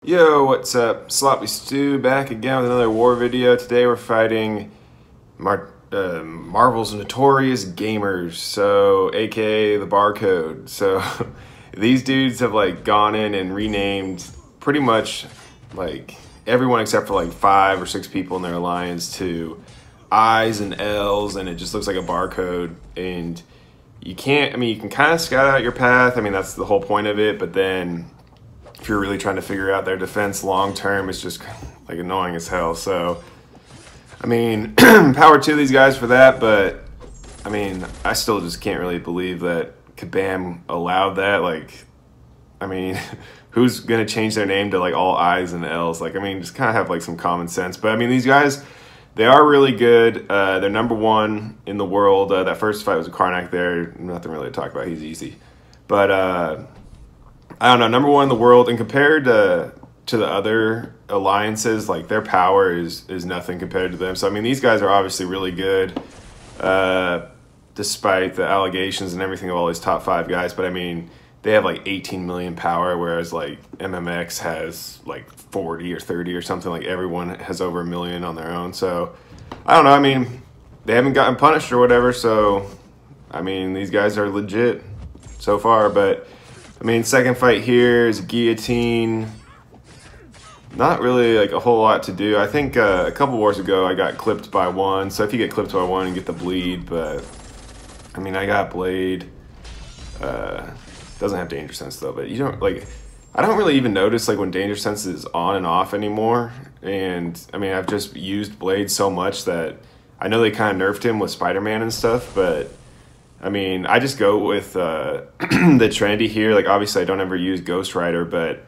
Yo, what's up? Sloppy Stew back again with another war video. Today we're fighting Marvel's Notorious Gamers, so aka the Barcode. So these dudes have like gone in and renamed pretty much like everyone except for like 5 or 6 people in their alliance to I's and L's, and it just looks like a barcode. And you can't, I mean, you can kind of scout out your path. I mean, that's the whole point of it, but then if you're really trying to figure out their defense long term, it's just like annoying as hell. So, I mean, power to these guys for that, but I mean, I still just can't really believe that Kabam allowed that. Like, I mean, who's gonna change their name to like all I's and L's? Like, I mean, just kind of have like some common sense. But I mean, these guys, they are really good. They're #1 in the world. That first fight was a Karnak there. Nothing really to talk about. He's easy. But I don't know, #1 in the world, and compared to the other alliances, like their power is nothing compared to them. So I mean, these guys are obviously really good, despite the allegations and everything of all these top 5 guys. But I mean, they have like 18 million power, whereas like MMX has like 40 or 30 or something. Like everyone has over 1 million on their own. So I don't know. I mean, they haven't gotten punished or whatever. So I mean, these guys are legit so far. But I mean, second fight here is Guillotine. Not really like a whole lot to do. I think a couple wars ago I got clipped by 1. So if you get clipped by 1, you get the bleed. But I mean, I got blade. Doesn't have danger sense though. But you don't like. I don't really even notice like when danger sense is on and off anymore. And I mean, I've just used blade so much that I know they kind of nerfed him with Spider-Man and stuff, but I mean, I just go with the trendy here. Like, obviously, I don't ever use Ghost Rider, but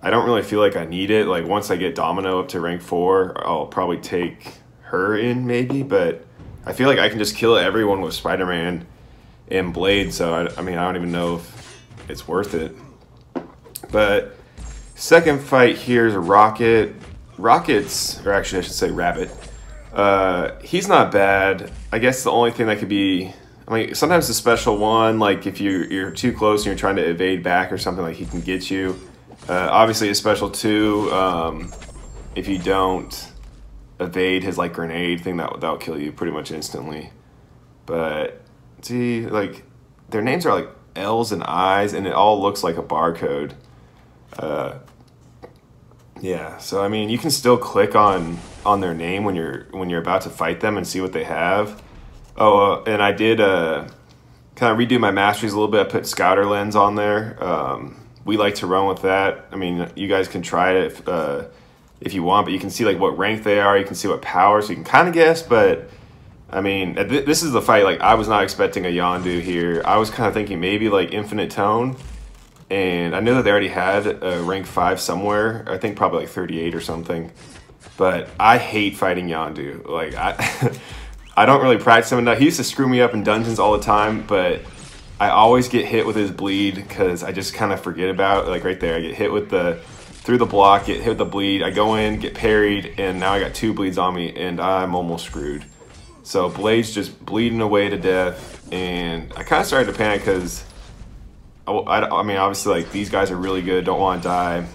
I don't really feel like I need it. Like, once I get Domino up to rank 4, I'll probably take her in, maybe. But I feel like I can just kill everyone with Spider-Man and Blade. So, I mean, I don't even know if it's worth it. But second fight here is a Rocket. Rocket's, or actually, I should say Rabbit. He's not bad. I guess the only thing that could be... I mean, sometimes the special one, like if you're too close and you're trying to evade back or something, like he can get you. Obviously, a special 2, if you don't evade his like grenade thing, that'll kill you pretty much instantly. But see, like their names are like L's and I's, and it all looks like a barcode. Yeah, so I mean, you can still click on their name when you're about to fight them and see what they have. Oh, and I did kind of redo my masteries a little bit. I put Scouter Lens on there. We like to run with that. I mean, you guys can try it if you want, but you can see like what rank they are. You can see what power, so you can kind of guess. But I mean, this is the fight. Like, I was not expecting a Yondu here. I was kind of thinking maybe like Infinite Tone, and I know that they already had a rank 5 somewhere. I think probably like 38 or something. But I hate fighting Yondu. Like I don't really practice him enough. He used to screw me up in dungeons all the time, but I always get hit with his bleed because I just kind of forget about it. Like right there, I get hit with through the block, get hit with the bleed. I go in, get parried, and now I got 2 bleeds on me, and I'm almost screwed. So Blade's just bleeding away to death, and I kind of started to panic because, I mean, obviously, like, these guys are really good, don't want to die,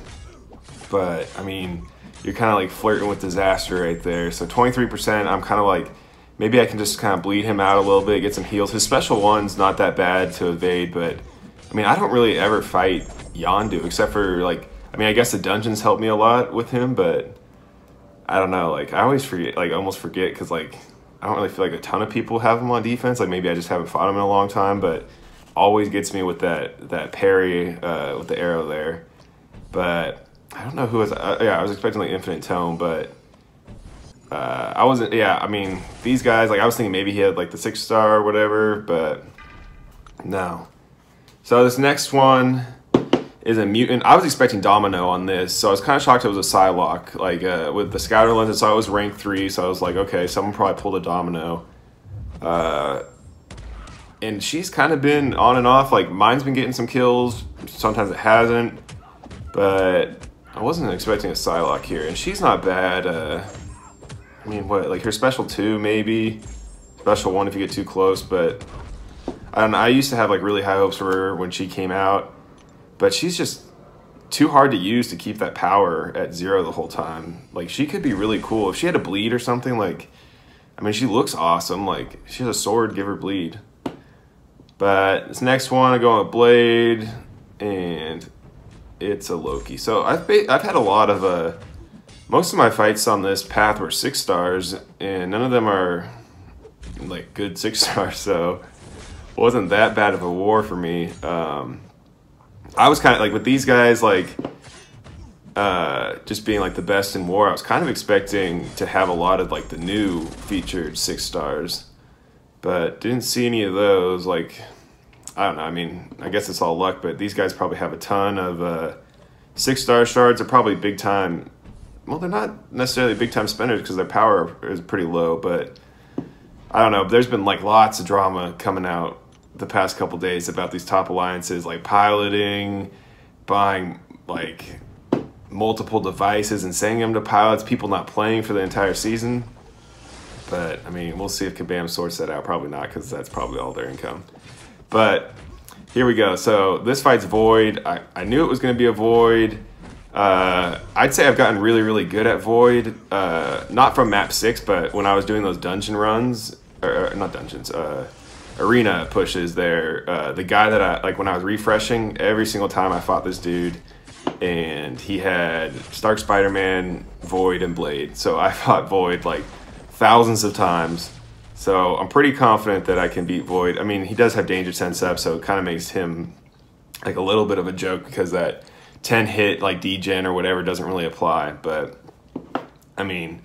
but, I mean, you're kind of like flirting with disaster right there. So 23%, I'm kind of like, maybe I can just kind of bleed him out a little bit, get some heals. His special 1's not that bad to evade, but I mean, I don't really ever fight Yondu except for like, I mean, I guess the dungeons help me a lot with him, but I don't know. Like, I always forget, like, almost forget because like, I don't really feel like a ton of people have him on defense. Like, maybe I just haven't fought him in a long time, but always gets me with that parry with the arrow there. But I don't know who was, yeah, I was expecting like Infinite Tone, but I wasn't, yeah, I mean, these guys, like, I was thinking maybe he had, like, the 6-star or whatever, but no. So this next one is a mutant. I was expecting Domino on this, so I was kind of shocked it was a Psylocke, like, with the Scouter Lens. I saw it was rank 3, so I was like, okay, someone probably pulled a Domino. And she's kind of been on and off. Like, mine's been getting some kills, sometimes it hasn't, but I wasn't expecting a Psylocke here, and she's not bad. I mean, what, like her special 2 maybe, special 1 if you get too close, but I don't know. I used to have like really high hopes for her when she came out, but she's just too hard to use to keep that power at 0 the whole time. Like, she could be really cool. If she had a bleed or something, like, I mean, she looks awesome. Like, she has a sword, give her bleed. But this next one, I go on a blade, and it's a Loki. So I've had a lot of, most of my fights on this path were 6 stars, and none of them are, like, good 6 stars, so it wasn't that bad of a war for me. I was kind of, like, with these guys, like, just being, like, the best in war, I was kind of expecting to have a lot of, like, the new featured 6 stars, but didn't see any of those. Like, I don't know, I mean, I guess it's all luck, but these guys probably have a ton of 6-star shards. They're probably big time. Well, they're not necessarily big time spenders because their power is pretty low, but I don't know. There's been, like, lots of drama coming out the past couple days about these top alliances, like piloting, buying, like, multiple devices and sending them to pilots, people not playing for the entire season. But, I mean, we'll see if Kabam sorts that out. Probably not, because that's probably all their income. But here we go. So this fight's Void. I knew it was going to be a Void. I'd say I've gotten really, really good at Void. Not from map 6, but when I was doing those dungeon runs, or not dungeons, arena pushes there, the guy that I, like, when I was refreshing, every single time I fought this dude, and he had Stark Spider-Man, Void, and Blade. So I fought Void, like, thousands of times. So I'm pretty confident that I can beat Void. I mean, he does have Danger Sense up, so it kind of makes him, like, a little bit of a joke because that 10-hit, like, degen or whatever doesn't really apply. But, I mean,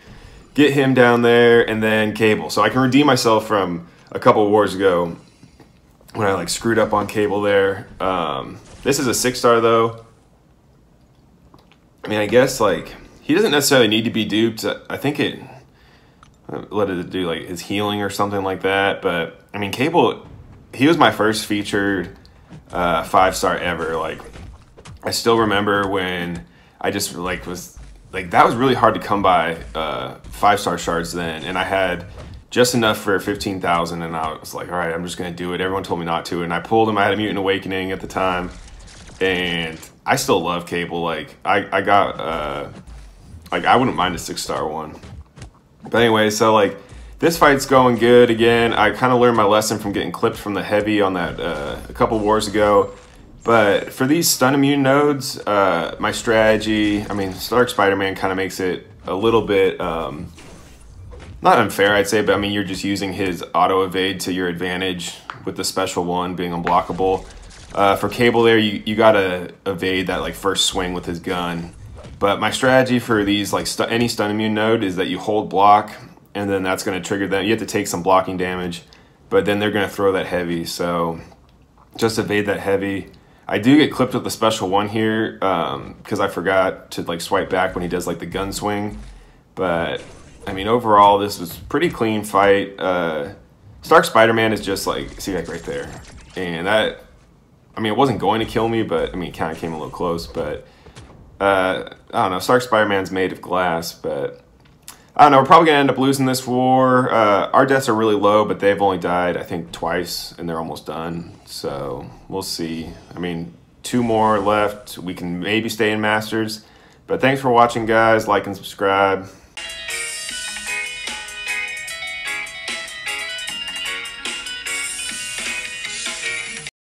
get him down there, and then Cable. So I can redeem myself from a couple wars ago when I, like, screwed up on Cable there. This is a 6-star, though. I mean, I guess, like, he doesn't necessarily need to be duped. I think it let it do, like, his healing or something like that. But, I mean, Cable, he was my first featured 5-star ever. Like, I still remember when I just, like, was, like, that was really hard to come by 5-star shards then. And I had just enough for 15,000, and I was like, all right, I'm just going to do it. Everyone told me not to, and I pulled him. I had a Mutant Awakening at the time, and I still love Cable. Like, I got, like, I wouldn't mind a 6-star one. But anyway, so, like, this fight's going good again. I kind of learned my lesson from getting clipped from the heavy on that a couple wars ago. But for these stun immune nodes, my strategy, I mean, Stark Spider-Man kind of makes it a little bit, not unfair, I'd say, but I mean, you're just using his auto evade to your advantage with the special one being unblockable. For Cable there, you gotta evade that, like, first swing with his gun. But my strategy for these, like, any stun immune node is that you hold block, and then that's gonna trigger them. You have to take some blocking damage, but then they're gonna throw that heavy. So just evade that heavy. I do get clipped with the special one here because I forgot to, like, swipe back when he does, like, the gun swing. But I mean, overall, this was a pretty clean fight. Stark Spider-Man is just, like, see, like, right there. And that, I mean, it wasn't going to kill me, but, I mean, it kind of came a little close. But, I don't know, Stark Spider-Man's made of glass, but I don't know, we're probably going to end up losing this war. Our deaths are really low, but they've only died, I think, twice, and they're almost done. So, we'll see. I mean, 2 more left. We can maybe stay in Masters. But thanks for watching, guys. Like and subscribe.